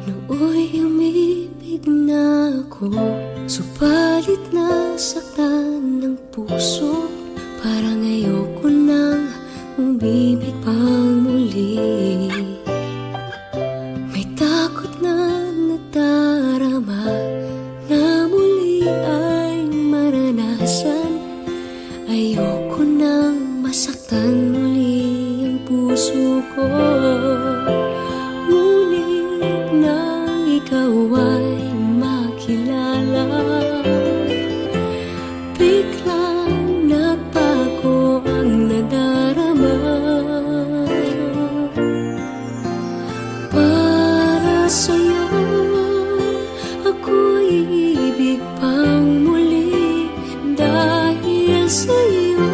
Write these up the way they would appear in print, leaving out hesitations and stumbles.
Nooy umibig na ako, subalit nasaktan ng puso. Parang ayoko nang umibig pang muli. May takot na nadarama na muli ay maranasan. Ayoko nang masaktan muli ang puso ko. Ngunit nang ikaw ay makilala, biglang nagbago ang nadarama. Para sa'yo ako'y ibig pang muli. Dahil sa'yo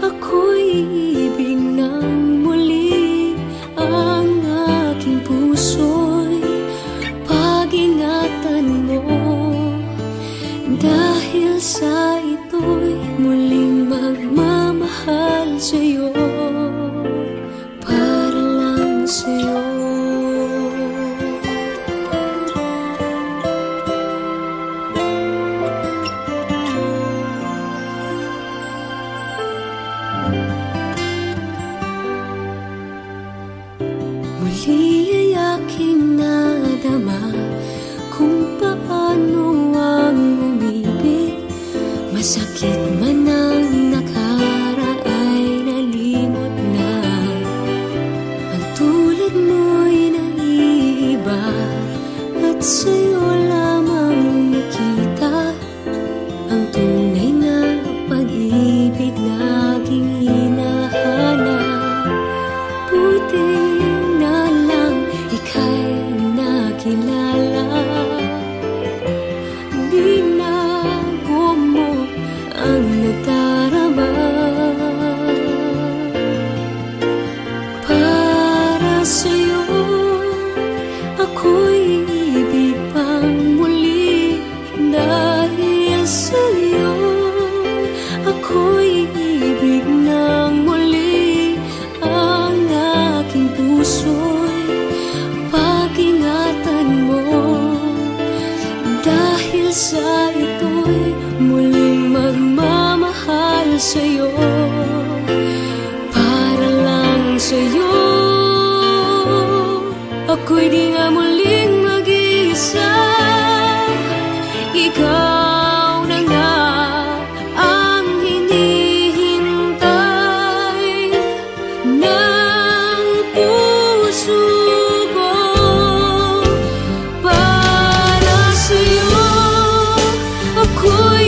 ako'y ibig ng muli. Ang aking puso'y pag-ingatan mo. Dahil sa ito'y muling magmamahal sa'yo, para lang sa'yo. Muli ay aking nadama kung paano ang umibig. Masakit man ang nakaraay nalimot na. Ang tulad mo'y naiiba at sa'yo lamang nakita ang tunay na pag-ibig na aking hinahanap. Buti na lang ika'y nakilala. Binago mo ang nadarama. Para sa'yo ako'y ibig pang muli. Dahil sa'yo ako'y ibig ng muli. Ang aking puso'y pag-ingatan mo. Dahil sa ito'y muling magmamahal sa'yo, para lang sa'yo. Ako'y di nga muling mag-iisa. Ikaw na nga ang hinihintay ng puso ko. Para sa'yo ako'y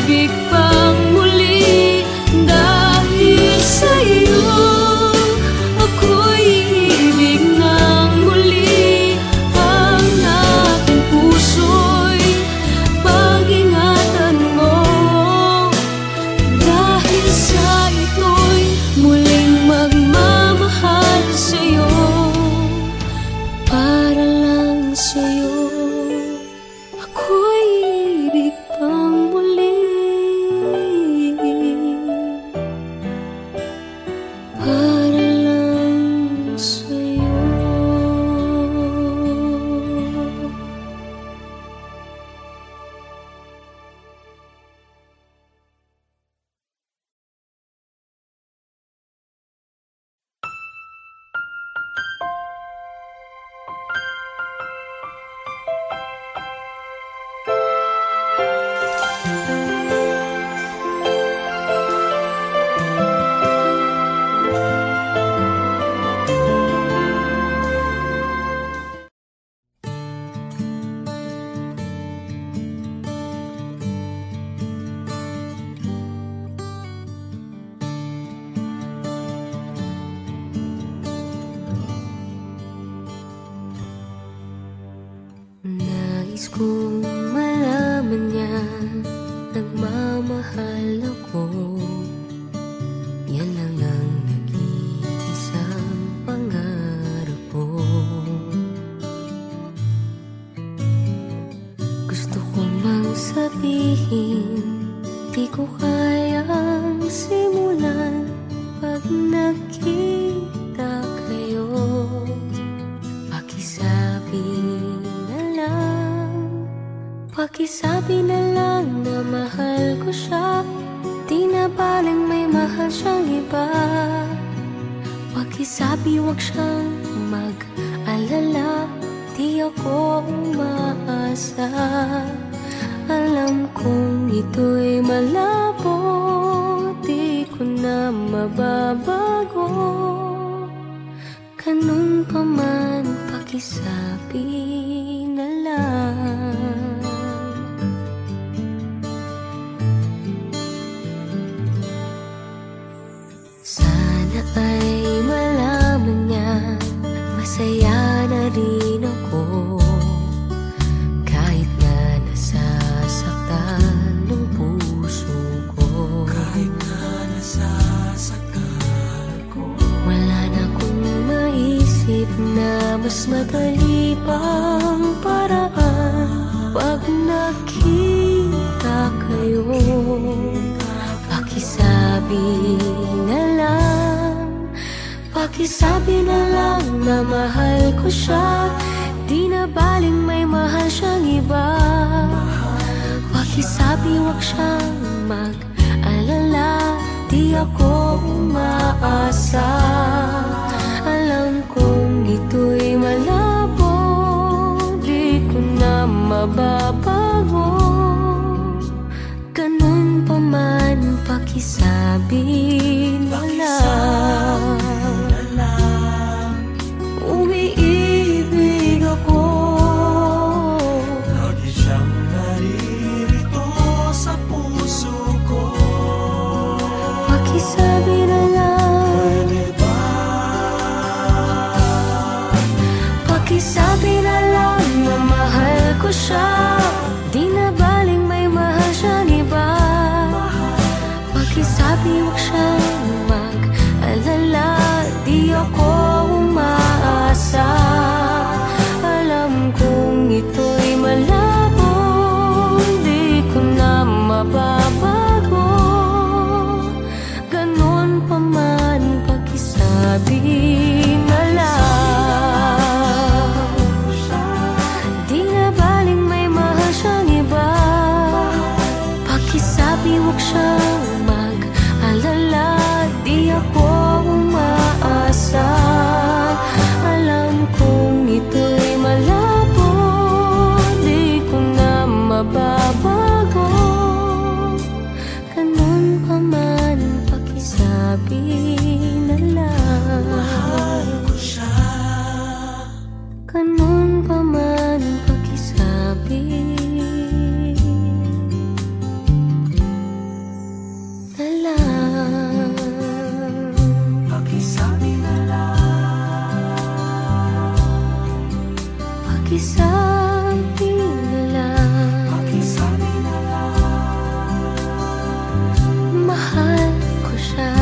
ibig pang muli. Dahil sa'yo ako'y ibig ng muli. Ang aking puso'y pag-ingatan mo. Dahil sa ito'y muling magmamahal sa'yo, para lang sa'yo. Ako'y ibig pang muli. Para lang sa'yo. Nais kong malaman niya nagmamahal ako. Yan lang ang nag-iisang pangarap ko. Gusto ko mang sabihin, di ko kayang simulan pag nagkita kayo. Pakisabi Pakisabi na lang na mahal ko siya, di na baling may mahal siyang iba. Pakisabi wag siyang mag-alala, di ako umaasa. Alam kong ito'y malabo, di ko na mababago. Ganun pa man, pakisabi na lang. Sana ay malaman niya, masaya na rin ako. Kahit na nasasaktan ng puso ko, kahit na nasasaktan ko, wala na akong maisip na mas madali pang paraan. Pag nakita kayo, pakisabi na lang. Pakisabi na lang na mahal ko siya, di na baling may mahal siyang iba. Pakisabi wag siyang mag-alala, di ako umaasa. Alam kong ito'y malabo, di ko na mababago. Ganun pa man, pakisabi na lang. Umiibig ako, lagi siyang naririto sa puso ko. pakisabi na lang. Pwede ba? Pakisabi na lang na mahal ko siya, di na baling may mahal siyang iba. Pakisabi wag siyang mag-alala, di ako umaasa. Alam kong ito'y malabo, di ko na mababago. Ganun pa man, pakisabi na lang. Di na baling may mahal siyang iba. Pakisabi wag siyang mag-alala, di ako umaasa. Alam kong ito'y malabo, di ko na mababago. Ganun pa man, pakisabi na lang. Mahal ko siya. Ganun pa man, pakisabi na lang. Pakisabi na lang. Pakisabi na lang. Pakisabi na lang. Mahal ko siya.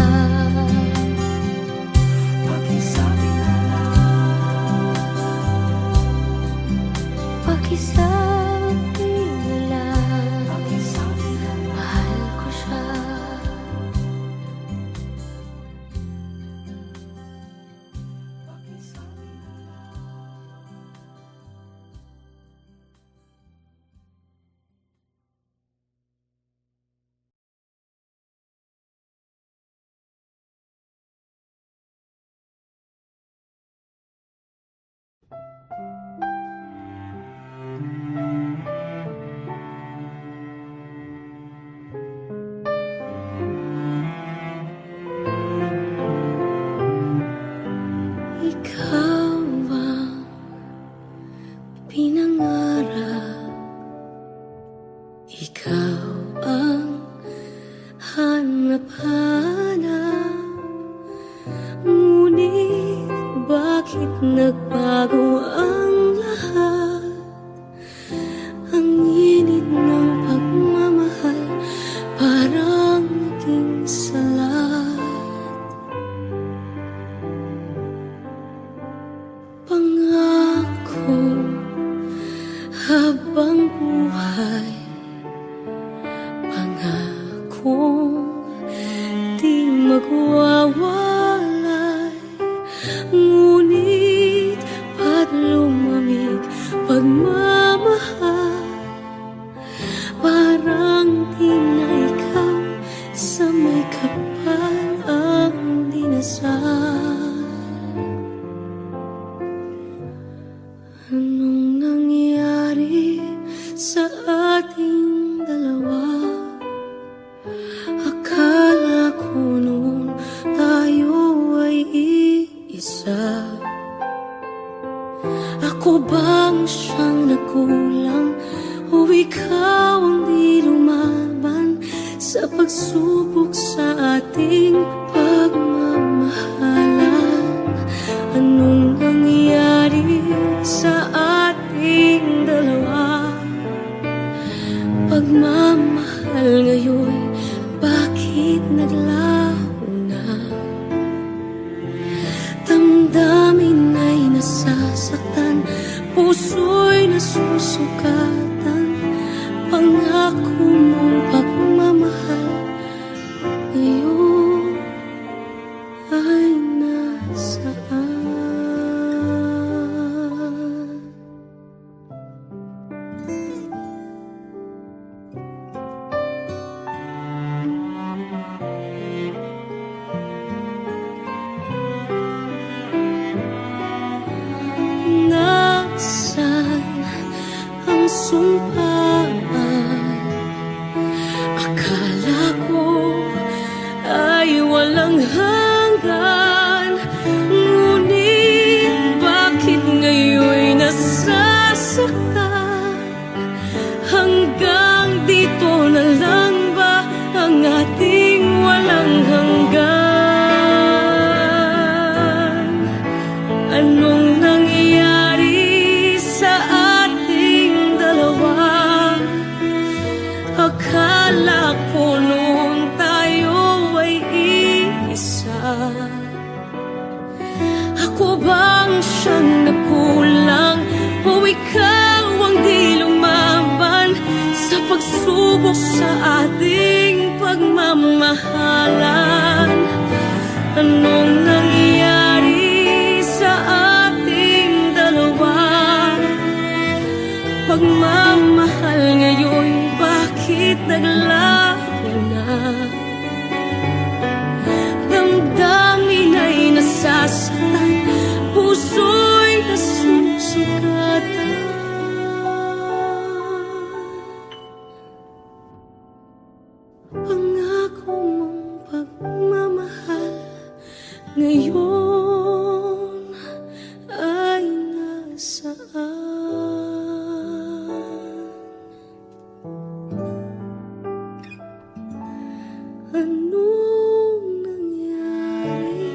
Pakisabi na lang. Pakisabi na lang. Pakisabi na lang. Mahal ko siya. Ikaw ang pinangarap, ikaw ang hanap-hanap. Ngunit bakit nagbago ang lahat? Ang init ng pagmamahal parang naging salat. Pangako habang buhay, pangakong di magwawalay. Ngunit ba't lumamig pagmamahal? Ako bang siyang nakulang o ikaw ang di lumaban sa pagsubok sa ating pagmamahalan? Anong nangyari sa ating dalawa? Pagmamahal ngayon, bakit naglaho na? Damdamin ay nasasaktan, puso'y nasusukatan. Pangako mong pagmamahal ngayon ay nasaan? Nasaan ang sumpaan? Akala ko ay walang hanggan, ngunit bakit ngayon nasasaktan? Hanggang dito na lang ba ang ating walang hanggan? Anong nangyari sa ating dalawa? Akala ko noon tayo ay iisa. Ako bang siyang nakulang o ikaw ang di lumaban sa pagsubok sa ating pagmamahalan? Anong nangyari sa ating dalawa? Pagmamahal ngayon, bakit naglaho na? Damdamin ay nasasaktan, puso'y nasusukatan. Pangako mong pagmamahal ngayon ay nasaan? Anong nangyari?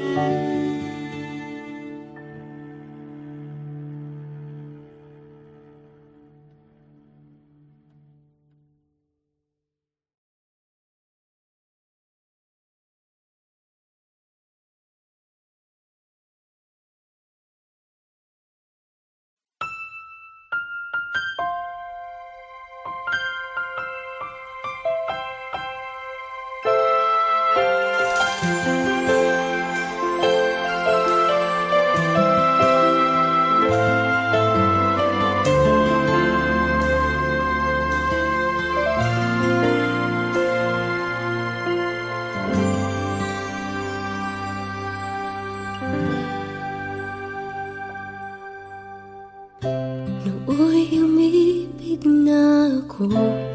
Nooy umibig na ako,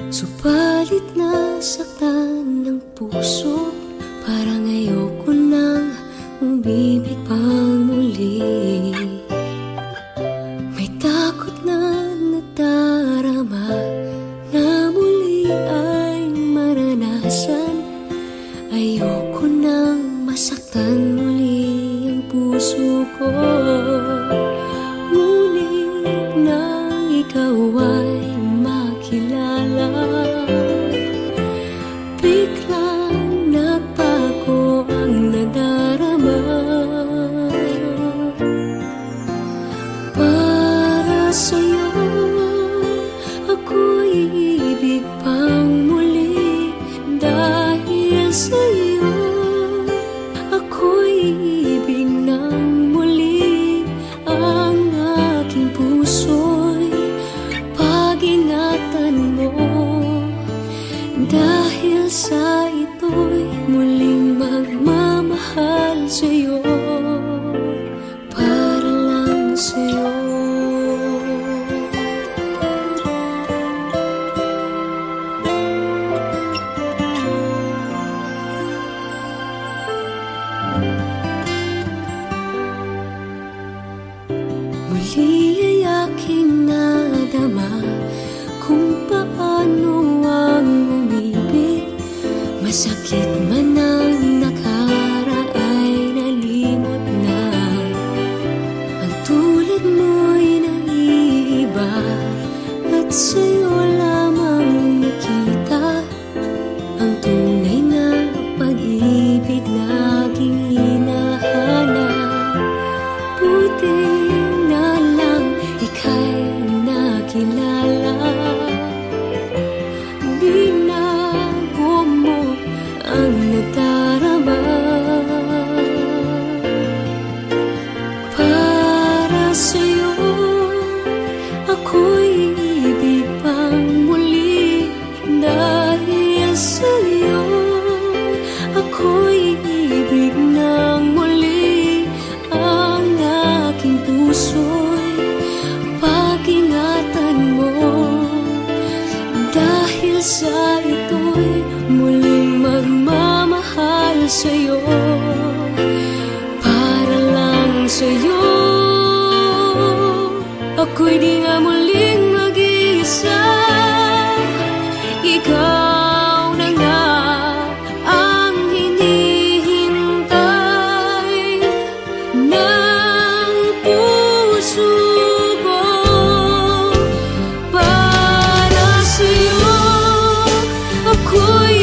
subalit nasaktan ng puso. Parang ayoko nang umibig pang muli. May takot na nadarama na muli ay maranasan. Ayoko nang masaktan muli ang puso ko. Ngunit nang ikaw ay makilala, biglang nagbago ang nadarama. Para sa'yo ako'y ibig pang muli. Dahil sa'yo ako'y ibig ng muli. Ang aking puso'y pag-ingatan mo. Dahil sa ito'y muling magmamahal sa'yo, para lang sa'yo. Muli ay nadarama kung paano ang umibig. Masakit man ang nakaraan ay nalimot na. Ang tulad mo'y naiiba at sa'yo lamang nakita ang tunay na pag-ibig laging hinahanap. Buti na lang ika'y nakilala. Binago mo ang nadarama para sa'yo. Ako'y ibig pang muli dahil sa'yo. Ako'y ibig ng muli. Ang aking puso'y pag-ingatan mo. Dahil sa ito'y muling magmamahal sa'yo. Para lang sa'yo. Ako'y di nga muling mag-iisa. Ikaw na nga ang hinihintay ng puso ko. Para sa'yo, ako'y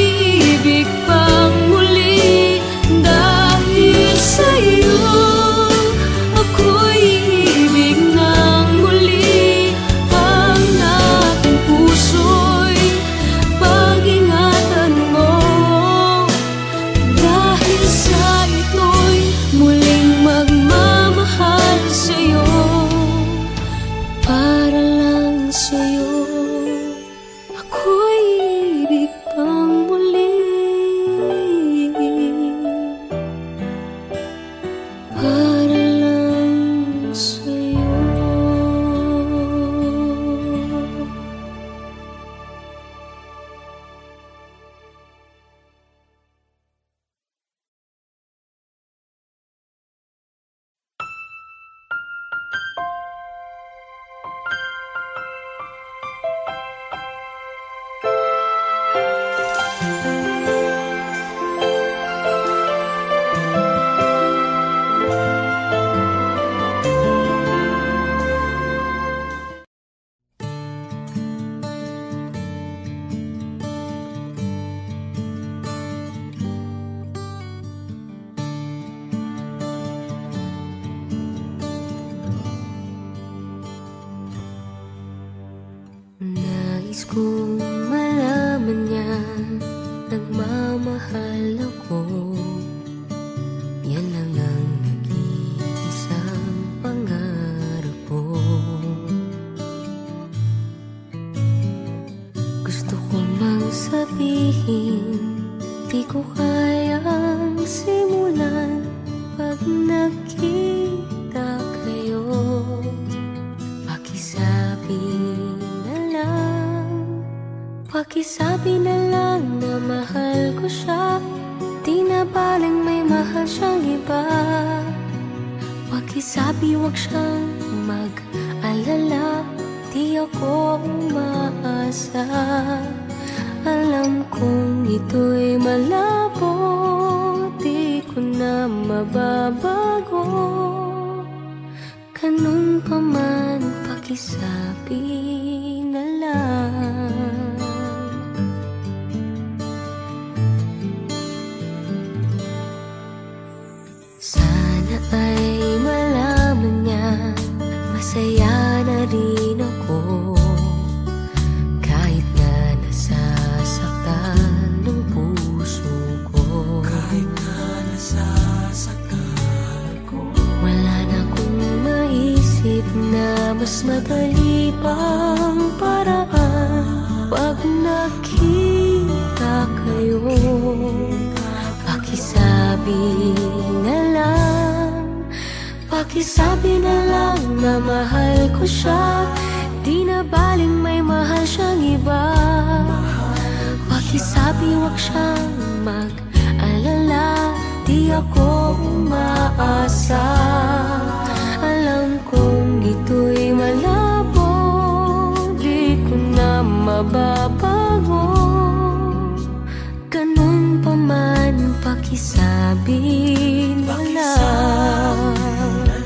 ibig pang muli dahil sa'yo. Ako'y ibig ng muli. Ang aking puso'y pag-ingatan mo. Dahil sa ito'y muling magmamahal sa'yo. Para lang sa'yo. Ako'y ibig pang muli. Para lang sa'yo. Nais kong malaman niya nagmamahal ako. Yan lang ang nag-iisang pangarap ko. Gusto ko mang sabihin, di ko kayang simulan pag nakita kayo. Pakisabi na lang na mahal ko siya. Di na baling may mahal siyang iba. Pakisabi wag siyang mag-alala. Di ako umaasa. Alam kong ito'y malabo. Di ko na mababago. Ganun pa man, pakisabi na lang. Sana ay malaman niya masaya na rin ako. Kahit na nasasaktan ng puso ko. Kahit na nasasaktan ko. Wala na akong maisip na mas madali pang paraan. Pag nakita kayo, pakisabi na lang. Pakisabi na lang na mahal ko siya. Di na baling may mahal siyang iba. Pakisabi wag siyang mag-alala. Di ako umaasa. Alam kong ito'y malabo. pakisabi na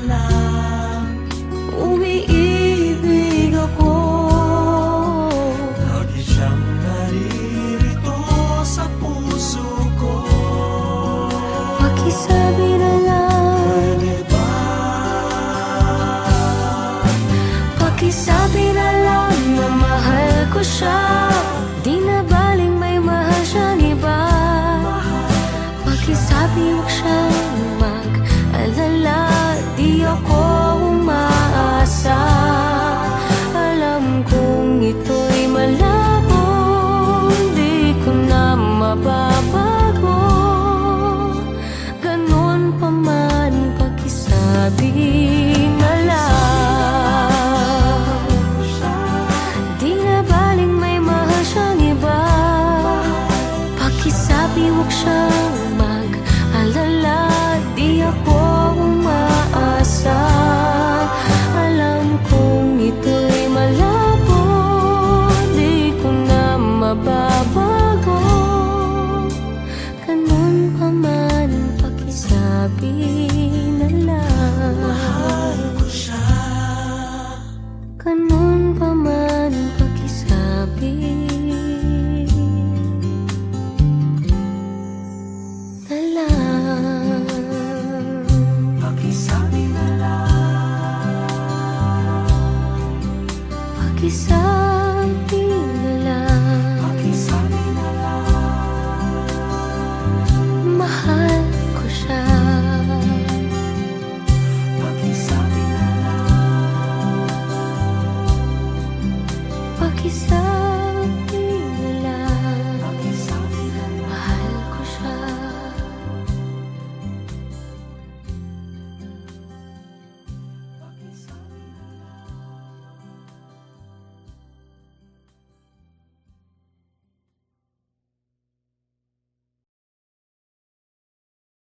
lang umiibig ako. Lagi siyang naririto sa puso ko. Pakisabi na lang, Pwede ba? pakisabi na lang na mahal ko siya. Di na baling may mahal siyang iba. Pakisabi huwag siyang mag-alala. Di ako umaasa. Alam kong ito'y malabo, di ko na mababago. Ganon pa man, pakisabi na lang. Di na baling may mahal siyang iba. Pakisabi huwag siyang mag-alala. Di ako umaasa. Alam kong ito'y malabo, di ko na mababago. Ganun pa man, pakisabi na lang. Mahal ko siya. Ganun pa man, pakisabi na lang. Pakisabi na lang. Pakisabi na lang. Pakisabi na lang. Mahal ko siya. Pakisabi na lang. Pakisabi